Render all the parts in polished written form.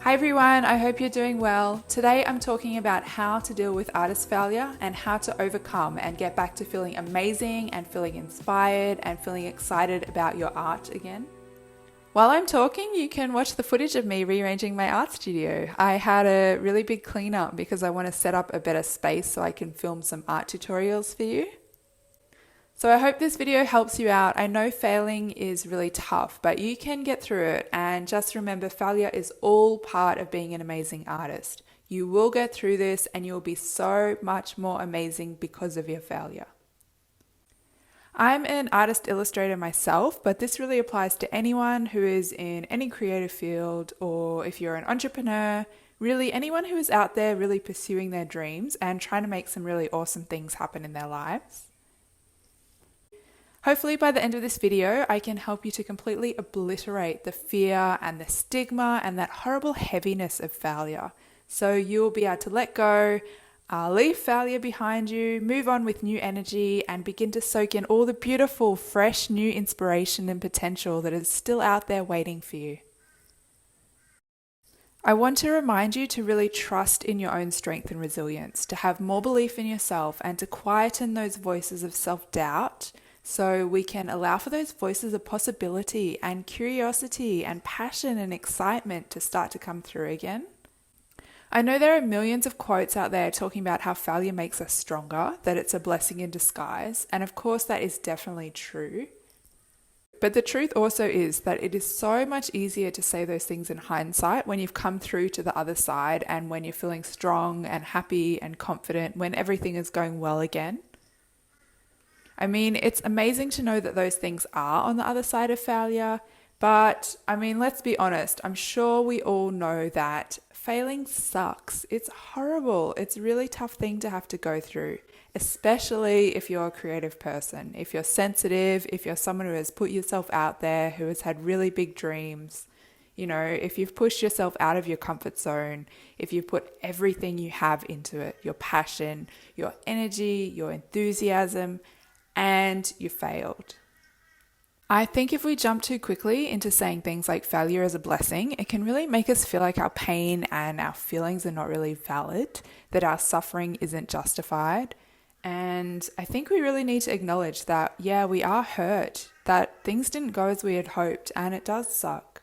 Hi everyone, I hope you're doing well. Today I'm talking about how to deal with artist failure and how to overcome and get back to feeling amazing and feeling inspired and feeling excited about your art again. While I'm talking, you can watch the footage of me rearranging my art studio. I had a really big cleanup because I want to set up a better space so I can film some art tutorials for you. So I hope this video helps you out. I know failing is really tough, but you can get through it, and just remember failure is all part of being an amazing artist. You will get through this and you'll be so much more amazing because of your failure. I'm an artist illustrator myself, but this really applies to anyone who is in any creative field, or if you're an entrepreneur, really anyone who is out there really pursuing their dreams and trying to make some really awesome things happen in their lives. Hopefully by the end of this video, I can help you to completely obliterate the fear and the stigma and that horrible heaviness of failure. So you'll be able to let go, leave failure behind you, move on with new energy, and begin to soak in all the beautiful, fresh, new inspiration and potential that is still out there waiting for you. I want to remind you to really trust in your own strength and resilience, to have more belief in yourself and to quieten those voices of self-doubt, so we can allow for those voices of possibility and curiosity and passion and excitement to start to come through again. I know there are millions of quotes out there talking about how failure makes us stronger, that it's a blessing in disguise, and of course that is definitely true. But the truth also is that it is so much easier to say those things in hindsight when you've come through to the other side and when you're feeling strong and happy and confident, when everything is going well again. I mean, it's amazing to know that those things are on the other side of failure, but I mean, let's be honest, I'm sure we all know that failing sucks. It's horrible. It's a really tough thing to have to go through, especially if you're a creative person, if you're sensitive, if you're someone who has put yourself out there, who has had really big dreams. You know, if you've pushed yourself out of your comfort zone, if you've put everything you have into it, your passion, your energy, your enthusiasm, and you failed. I think if we jump too quickly into saying things like failure is a blessing, it can really make us feel like our pain and our feelings are not really valid, that our suffering isn't justified. And I think we really need to acknowledge that, yeah, we are hurt, that things didn't go as we had hoped, and it does suck.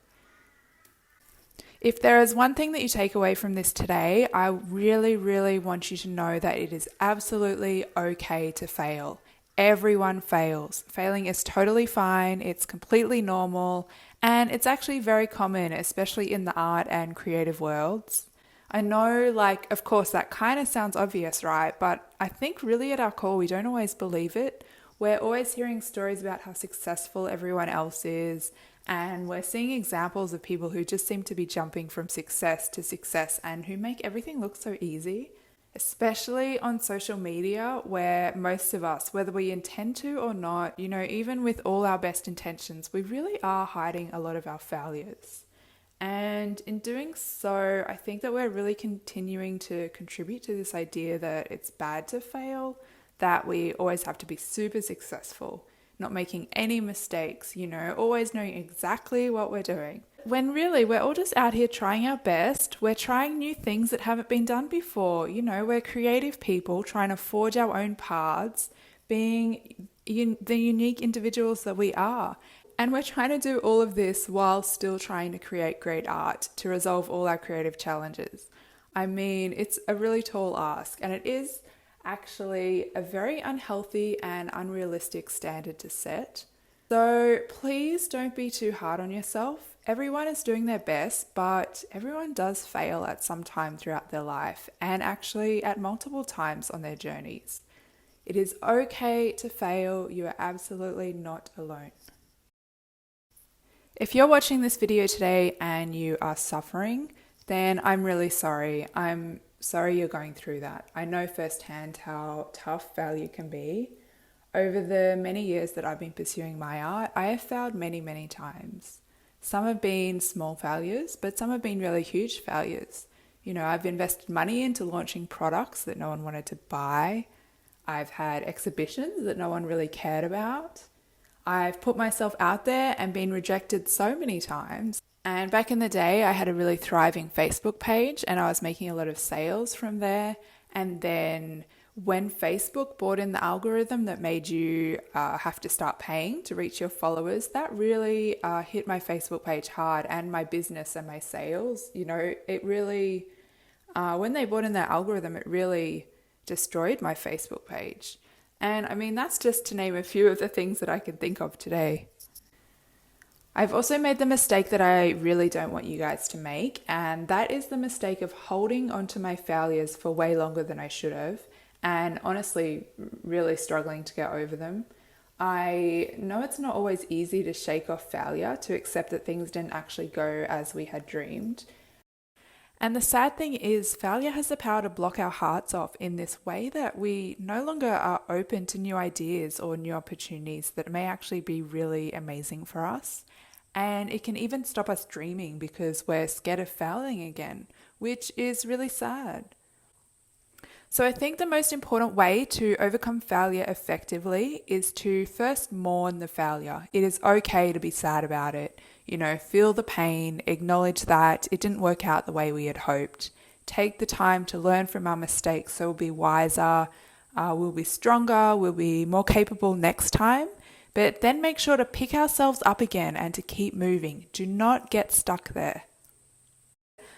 If there is one thing that you take away from this today, I really, really want you to know that it is absolutely okay to fail. Everyone fails. Failing is totally fine. It's completely normal. And it's actually very common, especially in the art and creative worlds. I know, like, of course, that kind of sounds obvious, right? But I think really at our core, we don't always believe it. We're always hearing stories about how successful everyone else is. And we're seeing examples of people who just seem to be jumping from success to success and who make everything look so easy. Especially on social media, where most of us, whether we intend to or not, you know, even with all our best intentions, we really are hiding a lot of our failures. And in doing so, I think that we're really continuing to contribute to this idea that it's bad to fail, that we always have to be super successful, not making any mistakes, you know, always knowing exactly what we're doing. When really we're all just out here trying our best. We're trying new things that haven't been done before. You know, we're creative people trying to forge our own paths, being the unique individuals that we are. And we're trying to do all of this while still trying to create great art to resolve all our creative challenges. I mean, it's a really tall ask, and it is actually a very unhealthy and unrealistic standard to set. So please don't be too hard on yourself. Everyone is doing their best, but everyone does fail at some time throughout their life, and actually at multiple times on their journeys. It is okay to fail. You are absolutely not alone. If you're watching this video today and you are suffering, then I'm really sorry. I'm sorry you're going through that. I know firsthand how tough failure can be. Over the many years that I've been pursuing my art, I have failed many, many times. Some have been small failures, but some have been really huge failures. You know, I've invested money into launching products that no one wanted to buy. I've had exhibitions that no one really cared about. I've put myself out there and been rejected so many times. And back in the day, I had a really thriving Facebook page and I was making a lot of sales from there. And then when Facebook brought in the algorithm that made you have to start paying to reach your followers, that really hit my Facebook page hard and my business and my sales. You know, it really, when they brought in that algorithm, it really destroyed my Facebook page. And I mean, that's just to name a few of the things that I can think of today. I've also made the mistake that I really don't want you guys to make, and that is the mistake of holding onto my failures for way longer than I should have, and honestly, really struggling to get over them. I know it's not always easy to shake off failure, to accept that things didn't actually go as we had dreamed. And the sad thing is, failure has the power to block our hearts off in this way that we no longer are open to new ideas or new opportunities that may actually be really amazing for us. And it can even stop us dreaming because we're scared of failing again, which is really sad. So I think the most important way to overcome failure effectively is to first mourn the failure. It is okay to be sad about it. You know, feel the pain, acknowledge that it didn't work out the way we had hoped. Take the time to learn from our mistakes so we'll be wiser, we'll be stronger, we'll be more capable next time. But then make sure to pick ourselves up again and to keep moving. Do not get stuck there.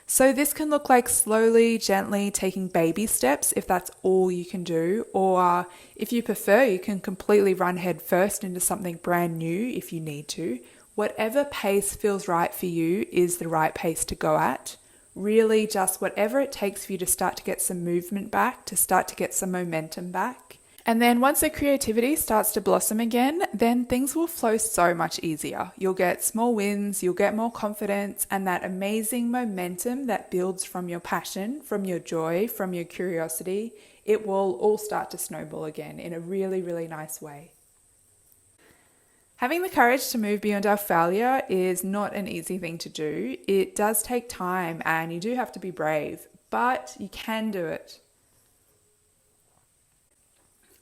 So this can look like slowly, gently taking baby steps if that's all you can do. Or if you prefer, you can completely run head first into something brand new if you need to. Whatever pace feels right for you is the right pace to go at. Really just whatever it takes for you to start to get some movement back, to start to get some momentum back. And then once the creativity starts to blossom again, then things will flow so much easier. You'll get small wins, you'll get more confidence, and that amazing momentum that builds from your passion, from your joy, from your curiosity, it will all start to snowball again in a really, really nice way. Having the courage to move beyond our failure is not an easy thing to do. It does take time and you do have to be brave, but you can do it.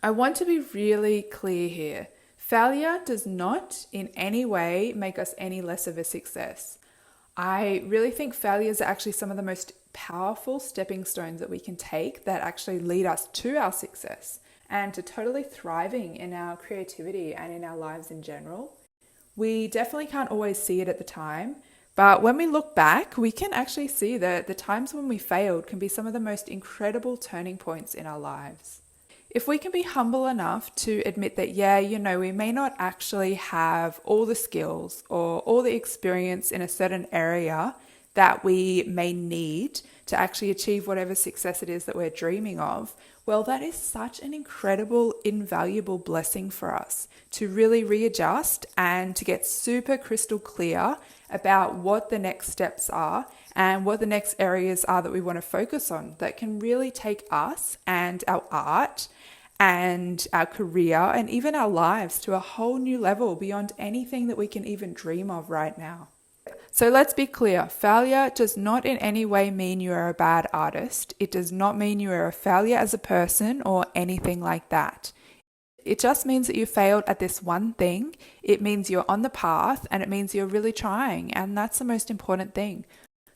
I want to be really clear here. Failure does not in any way make us any less of a success. I really think failures are actually some of the most powerful stepping stones that we can take that actually lead us to our success and to totally thriving in our creativity and in our lives in general. We definitely can't always see it at the time, but when we look back, we can actually see that the times when we failed can be some of the most incredible turning points in our lives. If we can be humble enough to admit that, we may not actually have all the skills or all the experience in a certain area that we may need to actually achieve whatever success it is that we're dreaming of, well, that is such an incredible, invaluable blessing for us to really readjust and to get super crystal clear about what the next steps are and what the next areas are that we want to focus on that can really take us and our art and our career and even our lives to a whole new level beyond anything that we can even dream of right now. So let's be clear, failure does not in any way mean you are a bad artist. It does not mean you are a failure as a person or anything like that. It just means that you failed at this one thing. It means you're on the path and it means you're really trying, and that's the most important thing.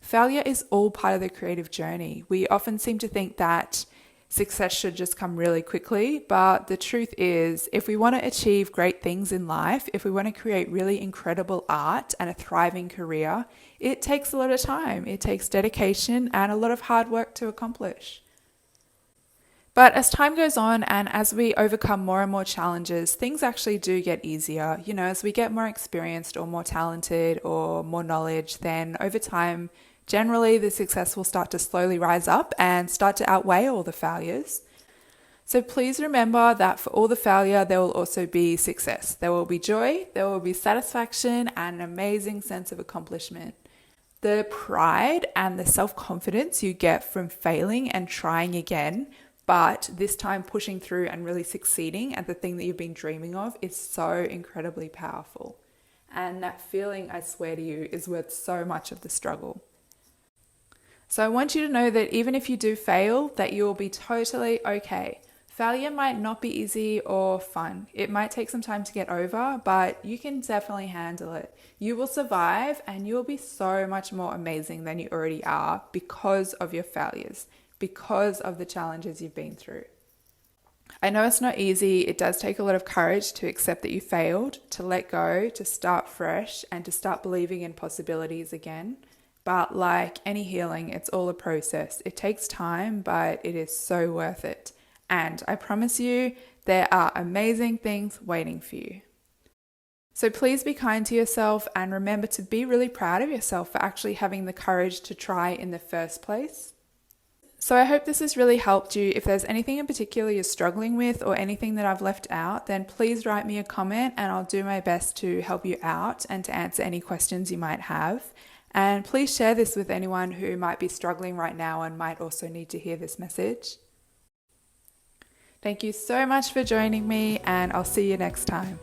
Failure is all part of the creative journey. We often seem to think that success should just come really quickly, but the truth is, if we want to achieve great things in life, if we want to create really incredible art and a thriving career, it takes a lot of time. It takes dedication and a lot of hard work to accomplish. But as time goes on and as we overcome more and more challenges, things actually do get easier. You know, as we get more experienced or more talented or more knowledge, then over time, generally, the success will start to slowly rise up and start to outweigh all the failures. So please remember that for all the failure, there will also be success. There will be joy, there will be satisfaction, and an amazing sense of accomplishment. The pride and the self-confidence you get from failing and trying again, but this time pushing through and really succeeding at the thing that you've been dreaming of is so incredibly powerful. And that feeling, I swear to you, is worth so much of the struggle. So I want you to know that even if you do fail, that you will be totally okay. Failure might not be easy or fun. It might take some time to get over, but you can definitely handle it. You will survive and you will be so much more amazing than you already are because of your failures, because of the challenges you've been through. I know it's not easy. It does take a lot of courage to accept that you failed, to let go, to start fresh, and to start believing in possibilities again. But like any healing, it's all a process. It takes time, but it is so worth it. And I promise you, there are amazing things waiting for you. So please be kind to yourself and remember to be really proud of yourself for actually having the courage to try in the first place. So I hope this has really helped you. If there's anything in particular you're struggling with or anything that I've left out, then please write me a comment and I'll do my best to help you out and to answer any questions you might have. And please share this with anyone who might be struggling right now and might also need to hear this message. Thank you so much for joining me, and I'll see you next time.